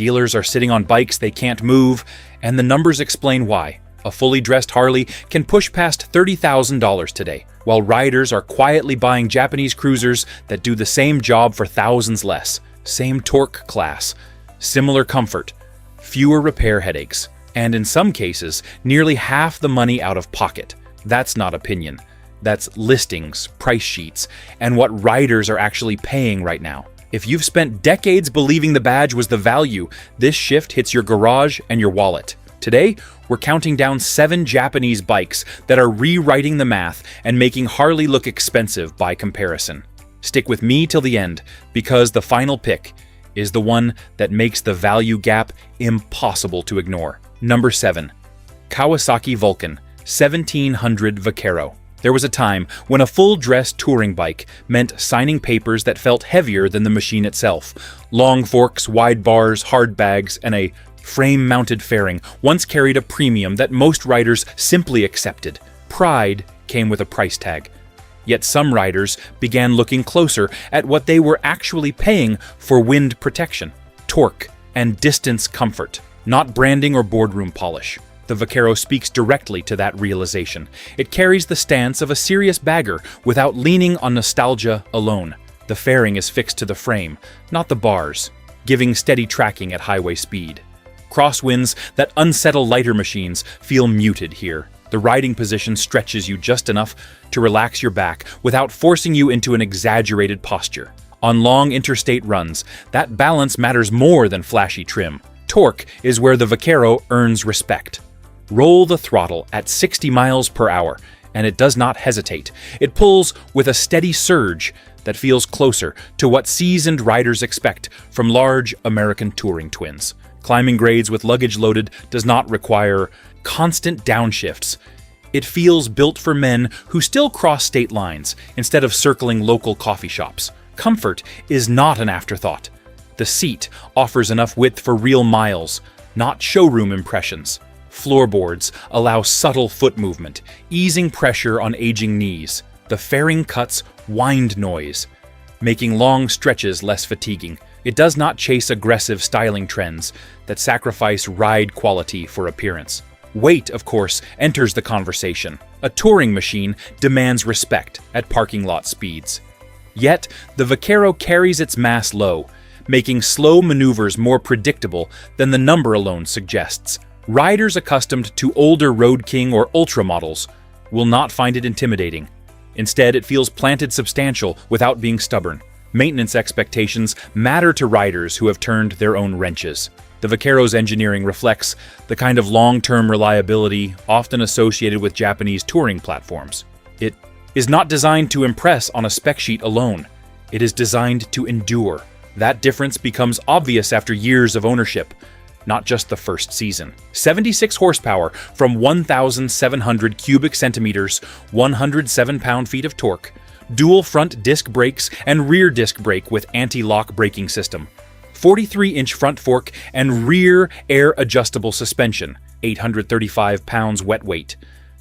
Dealers are sitting on bikes they can't move, and the numbers explain why. A fully dressed Harley can push past $30,000 today, while riders are quietly buying Japanese cruisers that do the same job for thousands less. Same torque class, similar comfort, fewer repair headaches, and in some cases, nearly half the money out of pocket. That's not opinion. That's listings, price sheets, and what riders are actually paying right now. If you've spent decades believing the badge was the value, this shift hits your garage and your wallet. Today, we're counting down 7 Japanese bikes that are rewriting the math and making Harley look expensive by comparison. Stick with me till the end, because the final pick is the one that makes the value gap impossible to ignore. Number 7. Kawasaki Vulcan 1700 Vaquero. There was a time when a full-dress touring bike meant signing papers that felt heavier than the machine itself. Long forks, wide bars, hard bags, and a frame-mounted fairing once carried a premium that most riders simply accepted. Pride came with a price tag. Yet some riders began looking closer at what they were actually paying for wind protection, torque, and distance comfort, not branding or boardroom polish. The Vaquero speaks directly to that realization. It carries the stance of a serious bagger without leaning on nostalgia alone. The fairing is fixed to the frame, not the bars, giving steady tracking at highway speed. Crosswinds that unsettle lighter machines feel muted here. The riding position stretches you just enough to relax your back without forcing you into an exaggerated posture. On long interstate runs, that balance matters more than flashy trim. Torque is where the Vaquero earns respect. Roll the throttle at 60 miles per hour, and it does not hesitate. It pulls with a steady surge that feels closer to what seasoned riders expect from large American touring twins. Climbing grades with luggage loaded does not require constant downshifts. It feels built for men who still cross state lines instead of circling local coffee shops. Comfort is not an afterthought. The seat offers enough width for real miles, not showroom impressions. Floorboards allow subtle foot movement, easing pressure on aging knees. The fairing cuts wind noise, making long stretches less fatiguing. It does not chase aggressive styling trends that sacrifice ride quality for appearance. Weight, of course, enters the conversation. A touring machine demands respect at parking lot speeds. Yet, the Vaquero carries its mass low, making slow maneuvers more predictable than the number alone suggests. Riders accustomed to older Road King or Ultra models will not find it intimidating. Instead, it feels planted substantial without being stubborn. Maintenance expectations matter to riders who have turned their own wrenches. The Vaquero's engineering reflects the kind of long-term reliability often associated with Japanese touring platforms. It is not designed to impress on a spec sheet alone. It is designed to endure. That difference becomes obvious after years of ownership, not just the first season. 76 horsepower from 1,700 cubic centimeters, 107 pound-feet of torque, dual front disc brakes and rear disc brake with anti-lock braking system, 43-inch front fork and rear air-adjustable suspension, 835 pounds wet weight,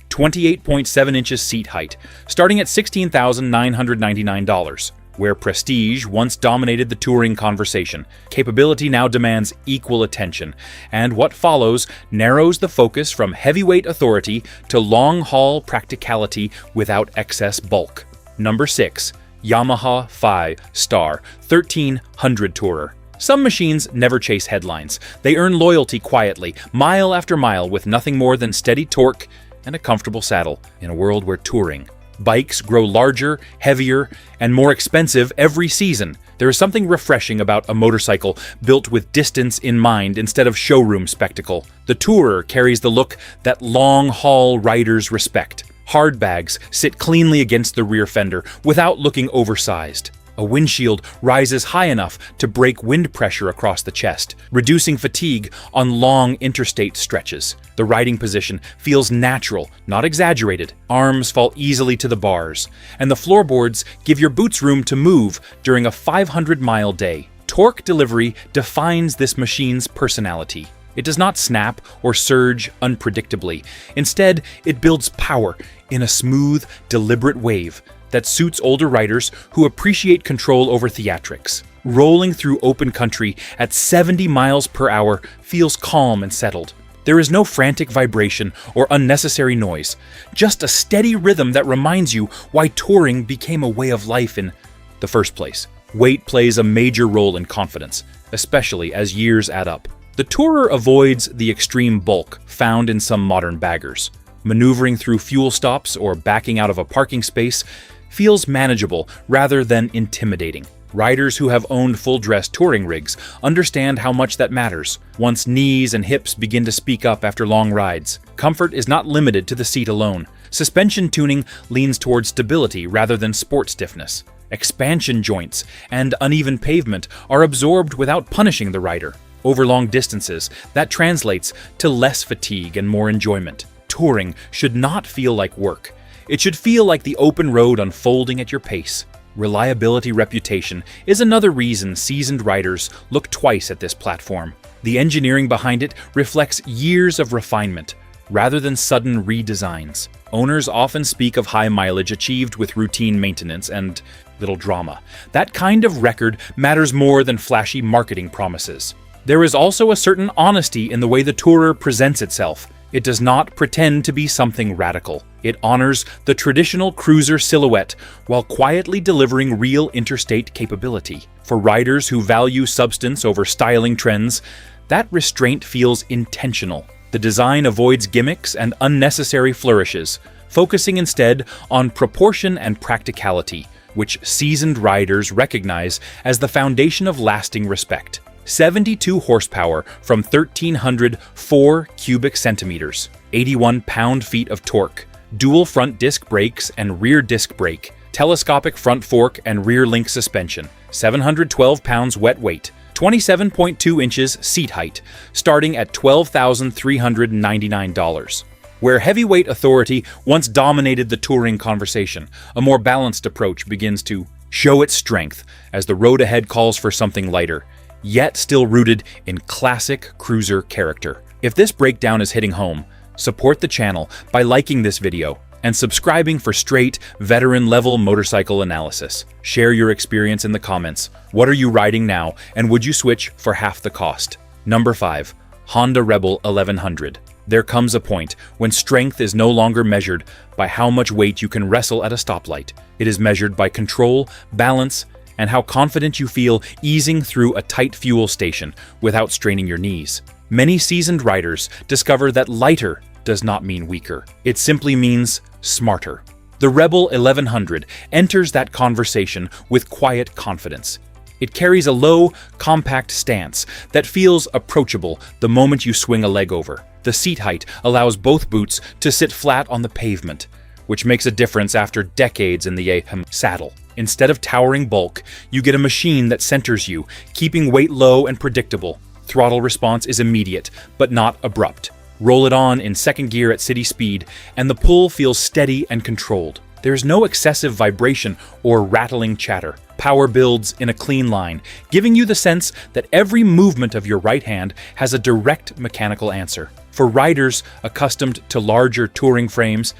28.7 inches seat height, starting at $16,999. Where prestige once dominated the touring conversation, capability now demands equal attention, and what follows narrows the focus from heavyweight authority to long-haul practicality without excess bulk. Number 6. Yamaha V Star 1300 Tourer. Some machines never chase headlines. They earn loyalty quietly, mile after mile, with nothing more than steady torque and a comfortable saddle in a world where touring bikes grow larger, heavier, and more expensive every season. There is something refreshing about a motorcycle built with distance in mind instead of showroom spectacle. The Tourer carries the look that long-haul riders respect. Hard bags sit cleanly against the rear fender without looking oversized. A windshield rises high enough to break wind pressure across the chest, reducing fatigue on long interstate stretches. The riding position feels natural, not exaggerated. Arms fall easily to the bars, and the floorboards give your boots room to move during a 500-mile day. Torque delivery defines this machine's personality. It does not snap or surge unpredictably. Instead, it builds power in a smooth, deliberate wave that suits older riders who appreciate control over theatrics. Rolling through open country at 70 miles per hour feels calm and settled. There is no frantic vibration or unnecessary noise, just a steady rhythm that reminds you why touring became a way of life in the first place. Weight plays a major role in confidence, especially as years add up. The tourer avoids the extreme bulk found in some modern baggers. Maneuvering through fuel stops or backing out of a parking space feels manageable rather than intimidating. Riders who have owned full-dress touring rigs understand how much that matters. Once knees and hips begin to speak up after long rides, comfort is not limited to the seat alone. Suspension tuning leans towards stability rather than sport stiffness. Expansion joints and uneven pavement are absorbed without punishing the rider. Over long distances, that translates to less fatigue and more enjoyment. Touring should not feel like work. It should feel like the open road unfolding at your pace. Reliability reputation is another reason seasoned riders look twice at this platform. The engineering behind it reflects years of refinement, rather than sudden redesigns. Owners often speak of high mileage achieved with routine maintenance and little drama. That kind of record matters more than flashy marketing promises. There is also a certain honesty in the way the tourer presents itself. It does not pretend to be something radical. It honors the traditional cruiser silhouette while quietly delivering real interstate capability. For riders who value substance over styling trends, that restraint feels intentional. The design avoids gimmicks and unnecessary flourishes, focusing instead on proportion and practicality, which seasoned riders recognize as the foundation of lasting respect. 72 horsepower from 1,304 cubic centimeters, 81 pound-feet of torque, dual front disc brakes and rear disc brake, telescopic front fork and rear link suspension, 712 pounds wet weight, 27.2 inches seat height, starting at $12,399. Where heavyweight authority once dominated the touring conversation, a more balanced approach begins to show its strength as the road ahead calls for something lighter, yet still rooted in classic cruiser character. If this breakdown is hitting home, support the channel by liking this video and subscribing for straight, veteran-level motorcycle analysis. Share your experience in the comments. What are you riding now, and would you switch for half the cost? Number 5. Honda Rebel 1100. There comes a point when strength is no longer measured by how much weight you can wrestle at a stoplight. It is measured by control, balance, and how confident you feel easing through a tight fuel station without straining your knees. Many seasoned riders discover that lighter does not mean weaker. It simply means smarter. The Rebel 1100 enters that conversation with quiet confidence. It carries a low, compact stance that feels approachable the moment you swing a leg over. The seat height allows both boots to sit flat on the pavement, which makes a difference after decades in the saddle. Instead of towering bulk, you get a machine that centers you, keeping weight low and predictable. Throttle response is immediate, but not abrupt. Roll it on in second gear at city speed, and the pull feels steady and controlled. There's no excessive vibration or rattling chatter. Power builds in a clean line, giving you the sense that every movement of your right hand has a direct mechanical answer. For riders accustomed to larger touring frames,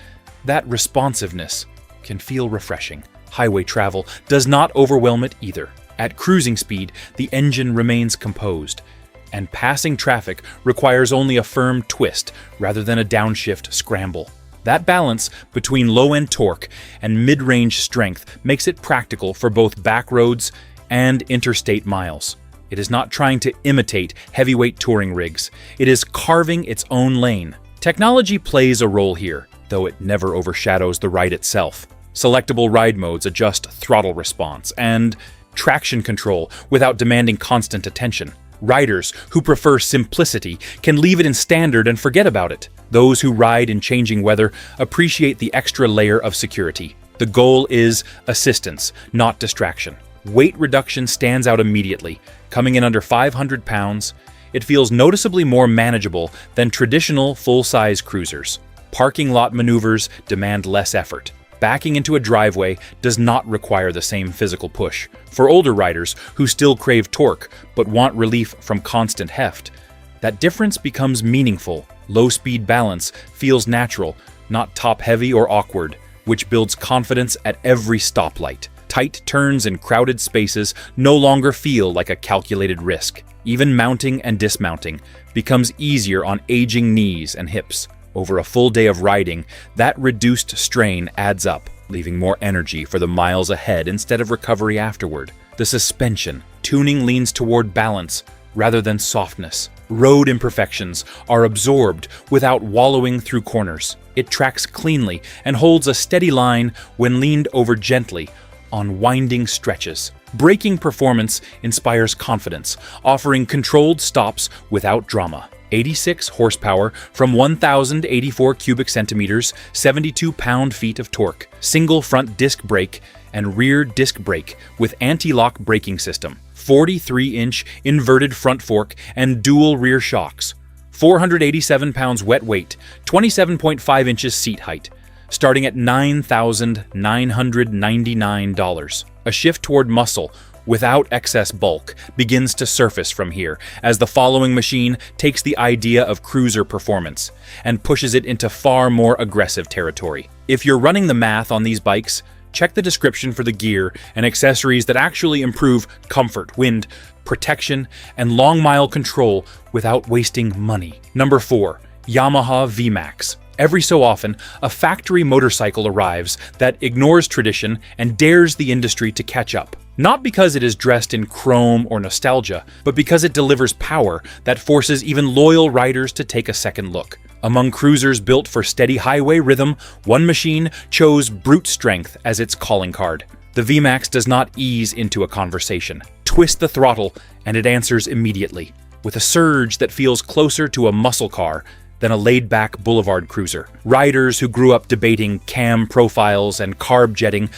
that responsiveness can feel refreshing. Highway travel does not overwhelm it either. At cruising speed, the engine remains composed, and passing traffic requires only a firm twist rather than a downshift scramble. That balance between low-end torque and mid-range strength makes it practical for both back roads and interstate miles. It is not trying to imitate heavyweight touring rigs. It is carving its own lane. Technology plays a role here, though it never overshadows the ride itself. Selectable ride modes adjust throttle response and traction control without demanding constant attention. Riders who prefer simplicity can leave it in standard and forget about it. Those who ride in changing weather appreciate the extra layer of security. The goal is assistance, not distraction. Weight reduction stands out immediately. Coming in under 500 pounds, it feels noticeably more manageable than traditional full-size cruisers. Parking lot maneuvers demand less effort. Backing into a driveway does not require the same physical push. For older riders who still crave torque but want relief from constant heft, that difference becomes meaningful. Low-speed balance feels natural, not top-heavy or awkward, which builds confidence at every stoplight. Tight turns in crowded spaces no longer feel like a calculated risk. Even mounting and dismounting becomes easier on aging knees and hips. Over a full day of riding, that reduced strain adds up, leaving more energy for the miles ahead instead of recovery afterward. The suspension tuning leans toward balance rather than softness. Road imperfections are absorbed without wallowing through corners. It tracks cleanly and holds a steady line when leaned over gently on winding stretches. Braking performance inspires confidence, offering controlled stops without drama. 86 horsepower from 1,084 cubic centimeters, 72 pound-feet of torque, single front disc brake and rear disc brake with anti-lock braking system, 43-inch inverted front fork and dual rear shocks, 487 pounds wet weight, 27.5 inches seat height, starting at $9,999. A shift toward muscle without excess bulk begins to surface from here, as the following machine takes the idea of cruiser performance and pushes it into far more aggressive territory. If you're running the math on these bikes, check the description for the gear and accessories that actually improve comfort, wind, protection, and long-mile control without wasting money. Number 4. Yamaha V-Max. Every so often, a factory motorcycle arrives that ignores tradition and dares the industry to catch up. Not because it is dressed in chrome or nostalgia, but because it delivers power that forces even loyal riders to take a second look. Among cruisers built for steady highway rhythm, one machine chose brute strength as its calling card. The V-Max does not ease into a conversation. Twist the throttle, and it answers immediately, with a surge that feels closer to a muscle car than a laid-back boulevard cruiser. Riders who grew up debating cam profiles and carb jetting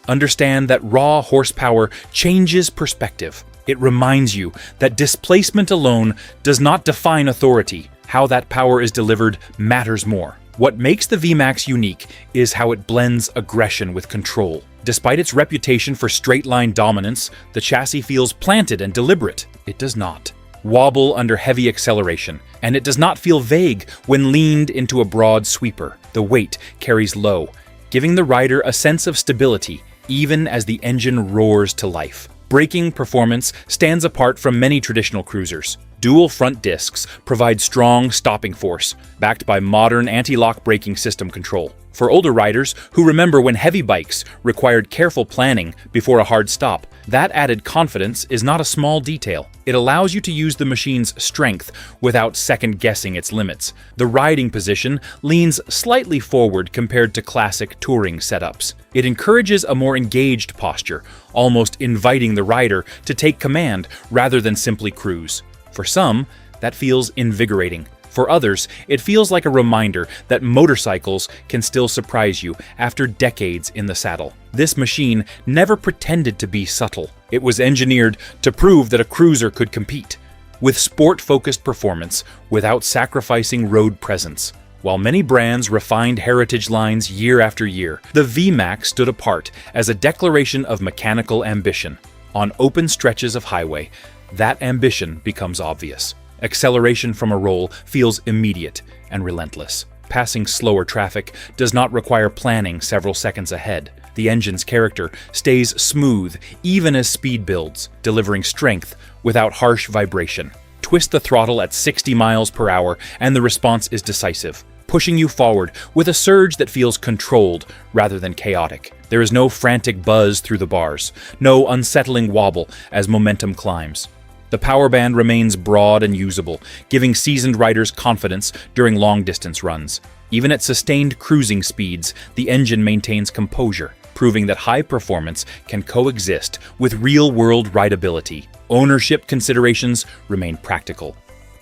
understand that raw horsepower changes perspective. It reminds you that displacement alone does not define authority. How that power is delivered matters more. What makes the V-Max unique is how it blends aggression with control. Despite its reputation for straight-line dominance, the chassis feels planted and deliberate. It does not wobble under heavy acceleration, and it does not feel vague when leaned into a broad sweeper. The weight carries low, giving the rider a sense of stability even as the engine roars to life. Braking performance stands apart from many traditional cruisers. Dual front discs provide strong stopping force, backed by modern anti-lock braking system control. For older riders who remember when heavy bikes required careful planning before a hard stop, that added confidence is not a small detail. It allows you to use the machine's strength without second-guessing its limits. The riding position leans slightly forward compared to classic touring setups. It encourages a more engaged posture, almost inviting the rider to take command rather than simply cruise. For some, that feels invigorating. For others, it feels like a reminder that motorcycles can still surprise you after decades in the saddle. This machine never pretended to be subtle. It was engineered to prove that a cruiser could compete, with sport-focused performance without sacrificing road presence. While many brands refined heritage lines year after year, the V-Max stood apart as a declaration of mechanical ambition. On open stretches of highway, that ambition becomes obvious. Acceleration from a roll feels immediate and relentless. Passing slower traffic does not require planning several seconds ahead. The engine's character stays smooth even as speed builds, delivering strength without harsh vibration. Twist the throttle at 60 miles per hour and the response is decisive, pushing you forward with a surge that feels controlled rather than chaotic. There is no frantic buzz through the bars, no unsettling wobble as momentum climbs. The power band remains broad and usable, giving seasoned riders confidence during long-distance runs. Even at sustained cruising speeds, the engine maintains composure, proving that high performance can coexist with real-world rideability. Ownership considerations remain practical.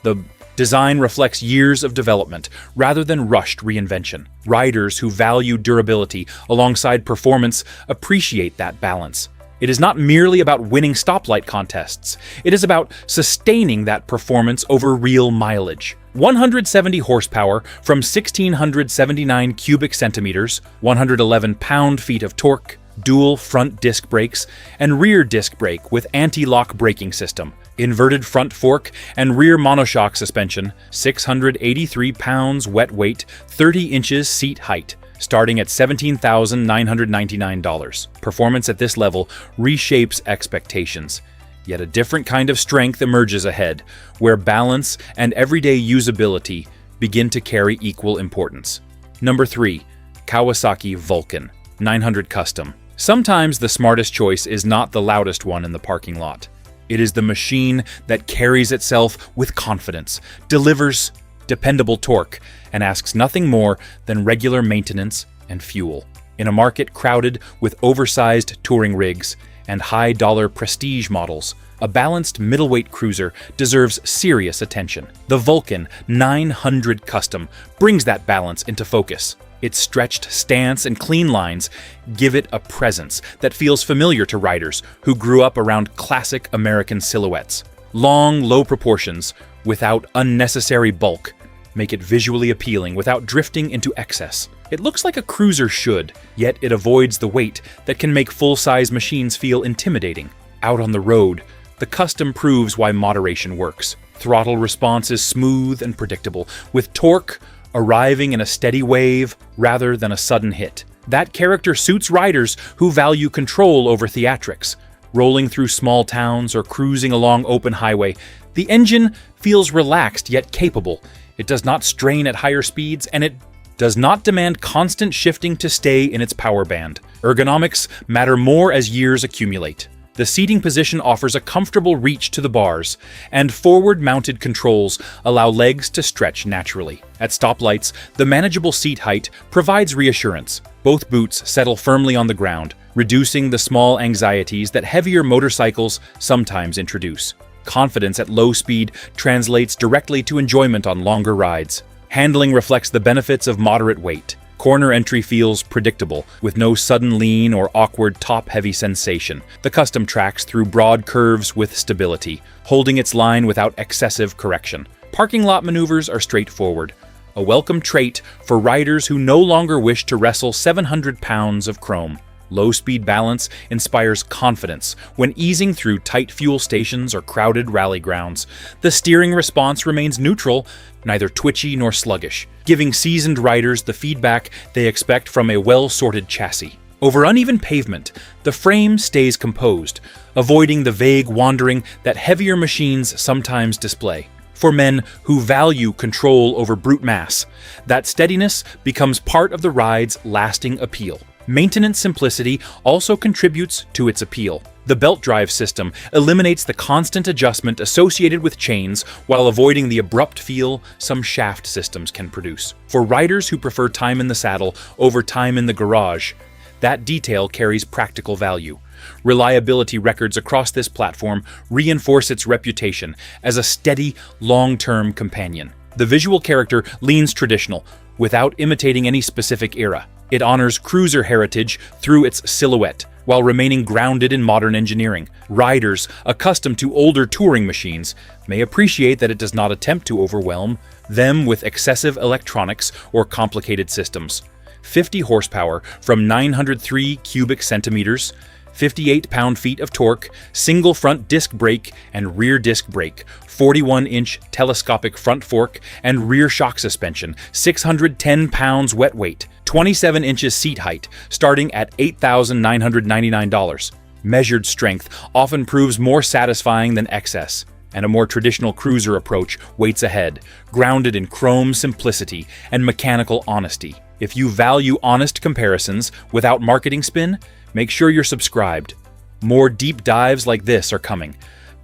The design reflects years of development rather than rushed reinvention. Riders who value durability alongside performance appreciate that balance. It is not merely about winning stoplight contests. It is about sustaining that performance over real mileage. 170 horsepower from 1,679 cubic centimeters, 111 pound-feet of torque, dual front disc brakes, and rear disc brake with anti-lock braking system, inverted front fork and rear monoshock suspension, 683 pounds wet weight, 30 inches seat height, starting at $17,999. Performance at this level reshapes expectations. Yet a different kind of strength emerges ahead, where balance and everyday usability begin to carry equal importance. Number 3. Kawasaki Vulcan 900 Custom. Sometimes the smartest choice is not the loudest one in the parking lot. It is the machine that carries itself with confidence, delivers dependable torque, and asks nothing more than regular maintenance and fuel. In a market crowded with oversized touring rigs and high-dollar prestige models, a balanced middleweight cruiser deserves serious attention. The Vulcan 900 Custom brings that balance into focus. Its stretched stance and clean lines give it a presence that feels familiar to riders who grew up around classic American silhouettes. Long, low proportions, without unnecessary bulk, make it visually appealing without drifting into excess. It looks like a cruiser should, yet it avoids the weight that can make full-size machines feel intimidating. Out on the road, the Custom proves why moderation works. Throttle response is smooth and predictable, with torque arriving in a steady wave rather than a sudden hit. That character suits riders who value control over theatrics. Rolling through small towns or cruising along open highway, the engine feels relaxed yet capable. It does not strain at higher speeds, and it does not demand constant shifting to stay in its power band. Ergonomics matter more as years accumulate. The seating position offers a comfortable reach to the bars, and forward-mounted controls allow legs to stretch naturally. At stoplights, the manageable seat height provides reassurance. Both boots settle firmly on the ground, reducing the small anxieties that heavier motorcycles sometimes introduce. Confidence at low speed translates directly to enjoyment on longer rides. Handling reflects the benefits of moderate weight. Corner entry feels predictable, with no sudden lean or awkward top-heavy sensation. The Custom tracks through broad curves with stability, holding its line without excessive correction. Parking lot maneuvers are straightforward, a welcome trait for riders who no longer wish to wrestle 700 pounds of chrome. Low-speed balance inspires confidence when easing through tight fuel stations or crowded rally grounds. The steering response remains neutral, neither twitchy nor sluggish, giving seasoned riders the feedback they expect from a well-sorted chassis. Over uneven pavement, the frame stays composed, avoiding the vague wandering that heavier machines sometimes display. For men who value control over brute mass, that steadiness becomes part of the ride's lasting appeal. Maintenance simplicity also contributes to its appeal. The belt drive system eliminates the constant adjustment associated with chains while avoiding the abrupt feel some shaft systems can produce. For riders who prefer time in the saddle over time in the garage, that detail carries practical value. Reliability records across this platform reinforce its reputation as a steady, long-term companion. The visual character leans traditional, without imitating any specific era. It honors cruiser heritage through its silhouette, while remaining grounded in modern engineering. Riders accustomed to older touring machines may appreciate that it does not attempt to overwhelm them with excessive electronics or complicated systems. 50 horsepower from 903 cubic centimeters, 58 pound-feet of torque, single front disc brake and rear disc brake, 41-inch telescopic front fork and rear shock suspension, 610 pounds wet weight, 27 inches seat height, starting at $8,999. Measured strength often proves more satisfying than excess, and a more traditional cruiser approach waits ahead, grounded in chrome simplicity and mechanical honesty. If you value honest comparisons without marketing spin, make sure you're subscribed. More deep dives like this are coming,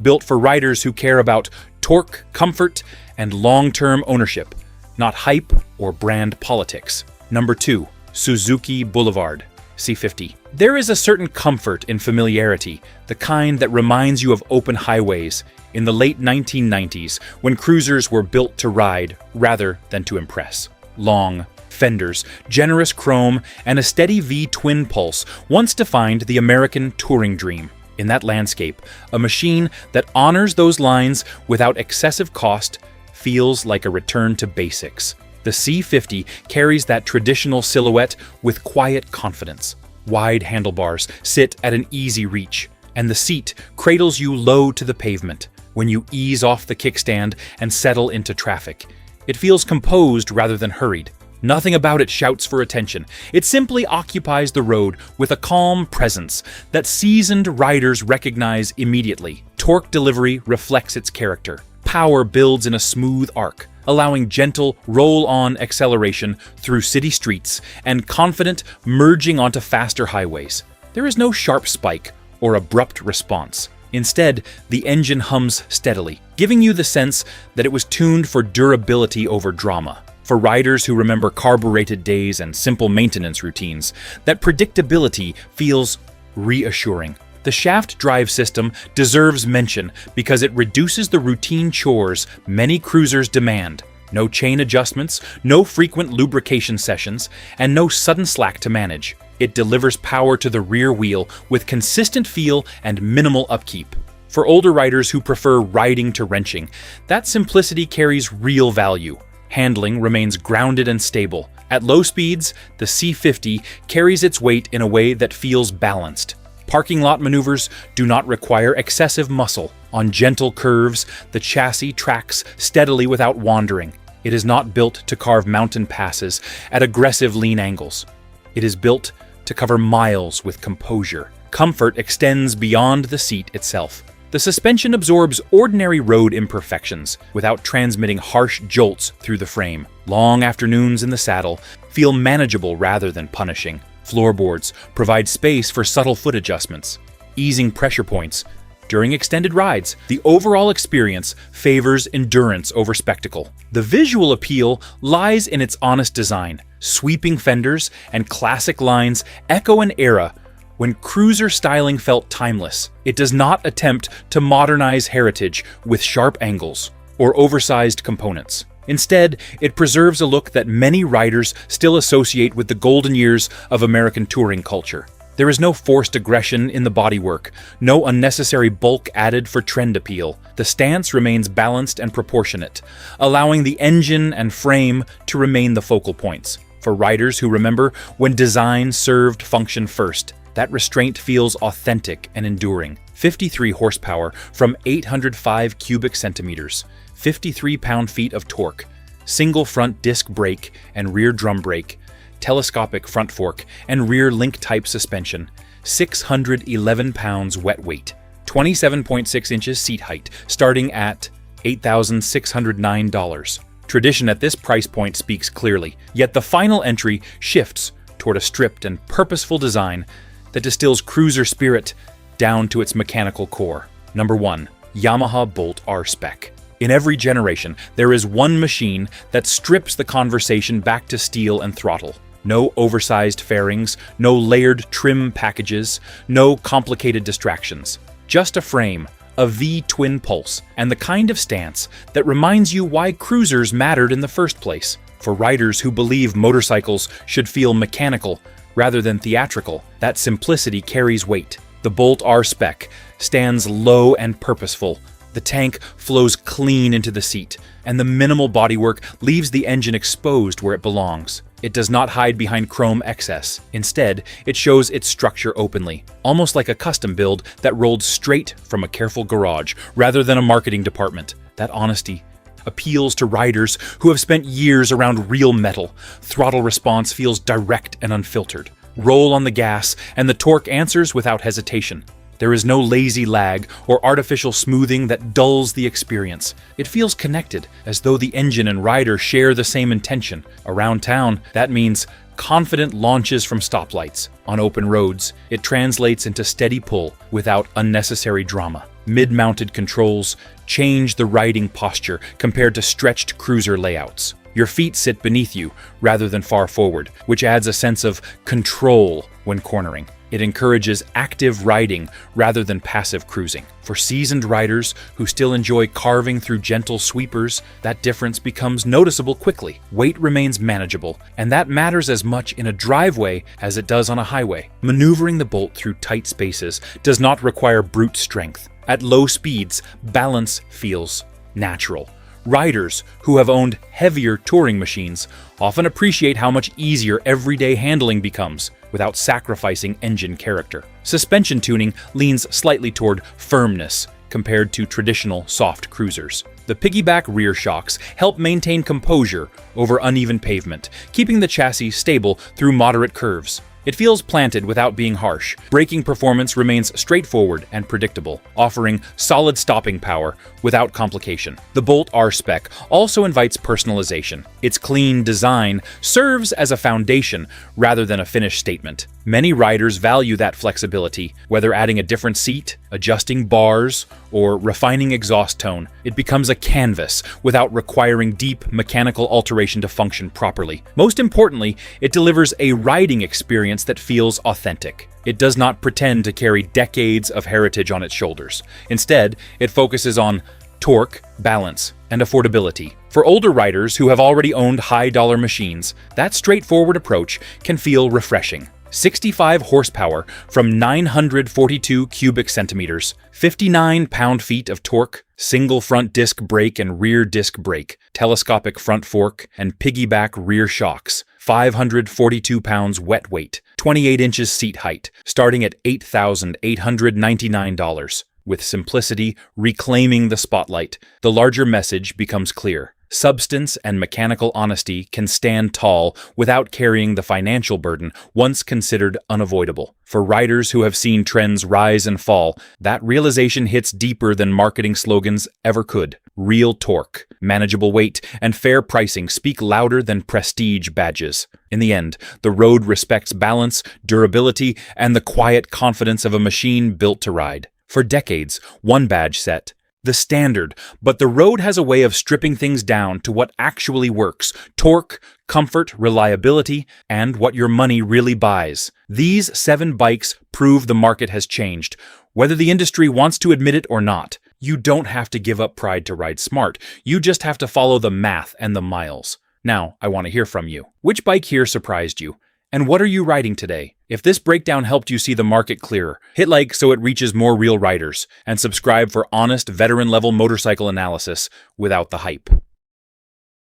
built for riders who care about torque, comfort, and long-term ownership, not hype or brand politics. Number 2. Suzuki Boulevard C50. There is a certain comfort in familiarity, the kind that reminds you of open highways in the late 1990s when cruisers were built to ride rather than to impress. Long fenders, generous chrome, and a steady V-twin pulse once defined the American touring dream. In that landscape, a machine that honors those lines without excessive cost feels like a return to basics. The C50 carries that traditional silhouette with quiet confidence. Wide handlebars sit at an easy reach, and the seat cradles you low to the pavement. When you ease off the kickstand and settle into traffic, it feels composed rather than hurried. Nothing about it shouts for attention. It simply occupies the road with a calm presence that seasoned riders recognize immediately. Torque delivery reflects its character. Power builds in a smooth arc, allowing gentle roll-on acceleration through city streets and confident merging onto faster highways. There is no sharp spike or abrupt response. Instead, the engine hums steadily, giving you the sense that it was tuned for durability over drama. For riders who remember carbureted days and simple maintenance routines, that predictability feels reassuring. The shaft drive system deserves mention because it reduces the routine chores many cruisers demand. No chain adjustments, no frequent lubrication sessions, and no sudden slack to manage. It delivers power to the rear wheel with consistent feel and minimal upkeep. For older riders who prefer riding to wrenching, that simplicity carries real value. Handling remains grounded and stable. At low speeds, the C50 carries its weight in a way that feels balanced. Parking lot maneuvers do not require excessive muscle. On gentle curves, the chassis tracks steadily without wandering. It is not built to carve mountain passes at aggressive lean angles. It is built to cover miles with composure. Comfort extends beyond the seat itself. The suspension absorbs ordinary road imperfections without transmitting harsh jolts through the frame. Long afternoons in the saddle feel manageable rather than punishing. Floorboards provide space for subtle foot adjustments, easing pressure points. During extended rides, the overall experience favors endurance over spectacle. The visual appeal lies in its honest design. Sweeping fenders and classic lines echo an era when cruiser styling felt timeless. It does not attempt to modernize heritage with sharp angles or oversized components. Instead, it preserves a look that many riders still associate with the golden years of American touring culture. There is no forced aggression in the bodywork, no unnecessary bulk added for trend appeal. The stance remains balanced and proportionate, allowing the engine and frame to remain the focal points. For riders who remember when design served function first, that restraint feels authentic and enduring. 53 horsepower from 805 cubic centimeters, 53 pound-feet of torque, single front disc brake and rear drum brake, telescopic front fork and rear link-type suspension, 611 pounds wet weight, 27.6 inches seat height, starting at $8,609. Tradition at this price point speaks clearly, yet the final entry shifts toward a stripped and purposeful design that distills cruiser spirit down to its mechanical core. Number 1. Yamaha Bolt RSpec. In every generation, there is one machine that strips the conversation back to steel and throttle. No oversized fairings, no layered trim packages, no complicated distractions. Just a frame, a V-twin pulse, and the kind of stance that reminds you why cruisers mattered in the first place. For riders who believe motorcycles should feel mechanical rather than theatrical, that simplicity carries weight. The Bolt RSpec stands low and purposeful. The tank flows clean into the seat, and the minimal bodywork leaves the engine exposed where it belongs. It does not hide behind chrome excess. Instead, it shows its structure openly, almost like a custom build that rolled straight from a careful garage rather than a marketing department. That honesty appeals to riders who have spent years around real metal. Throttle response feels direct and unfiltered. Roll on the gas, and the torque answers without hesitation. There is no lazy lag or artificial smoothing that dulls the experience. It feels connected, as though the engine and rider share the same intention. Around town, that means confident launches from stoplights. On open roads, it translates into steady pull without unnecessary drama. Mid-mounted controls change the riding posture compared to stretched cruiser layouts. Your feet sit beneath you rather than far forward, which adds a sense of control when cornering. It encourages active riding rather than passive cruising. For seasoned riders who still enjoy carving through gentle sweepers, that difference becomes noticeable quickly. Weight remains manageable, and that matters as much in a driveway as it does on a highway. Maneuvering the Bolt through tight spaces does not require brute strength. At low speeds, balance feels natural. Riders who have owned heavier touring machines often appreciate how much easier everyday handling becomes without sacrificing engine character. Suspension tuning leans slightly toward firmness compared to traditional soft cruisers. The piggyback rear shocks help maintain composure over uneven pavement, keeping the chassis stable through moderate curves. It feels planted without being harsh. Braking performance remains straightforward and predictable, offering solid stopping power without complication. The Bolt RSpec also invites personalization. Its clean design serves as a foundation rather than a finished statement. Many riders value that flexibility, whether adding a different seat, adjusting bars, or refining exhaust tone. It becomes a canvas without requiring deep mechanical alteration to function properly. Most importantly, it delivers a riding experience that feels authentic. It does not pretend to carry decades of heritage on its shoulders. Instead, it focuses on torque, balance, and affordability. For older riders who have already owned high-dollar machines, that straightforward approach can feel refreshing. 65 horsepower from 942 cubic centimeters, 59 pound-feet of torque, single front disc brake and rear disc brake, telescopic front fork, and piggyback rear shocks, 542 pounds wet weight, 28 inches seat height, starting at $8,899. With simplicity reclaiming the spotlight, the larger message becomes clear. Substance and mechanical honesty can stand tall without carrying the financial burden once considered unavoidable. For riders who have seen trends rise and fall, that realization hits deeper than marketing slogans ever could. Real torque, manageable weight, and fair pricing speak louder than prestige badges. In the end, the road respects balance, durability, and the quiet confidence of a machine built to ride. For decades, one badge set the standard, but the road has a way of stripping things down to what actually works: torque, comfort, reliability, and what your money really buys. These 7 bikes prove the market has changed, whether the industry wants to admit it or not. You don't have to give up pride to ride smart. You just have to follow the math and the miles. Now, I want to hear from you. Which bike here surprised you? And what are you riding today? If this breakdown helped you see the market clearer, hit like so it reaches more real riders, and subscribe for honest, veteran-level motorcycle analysis without the hype.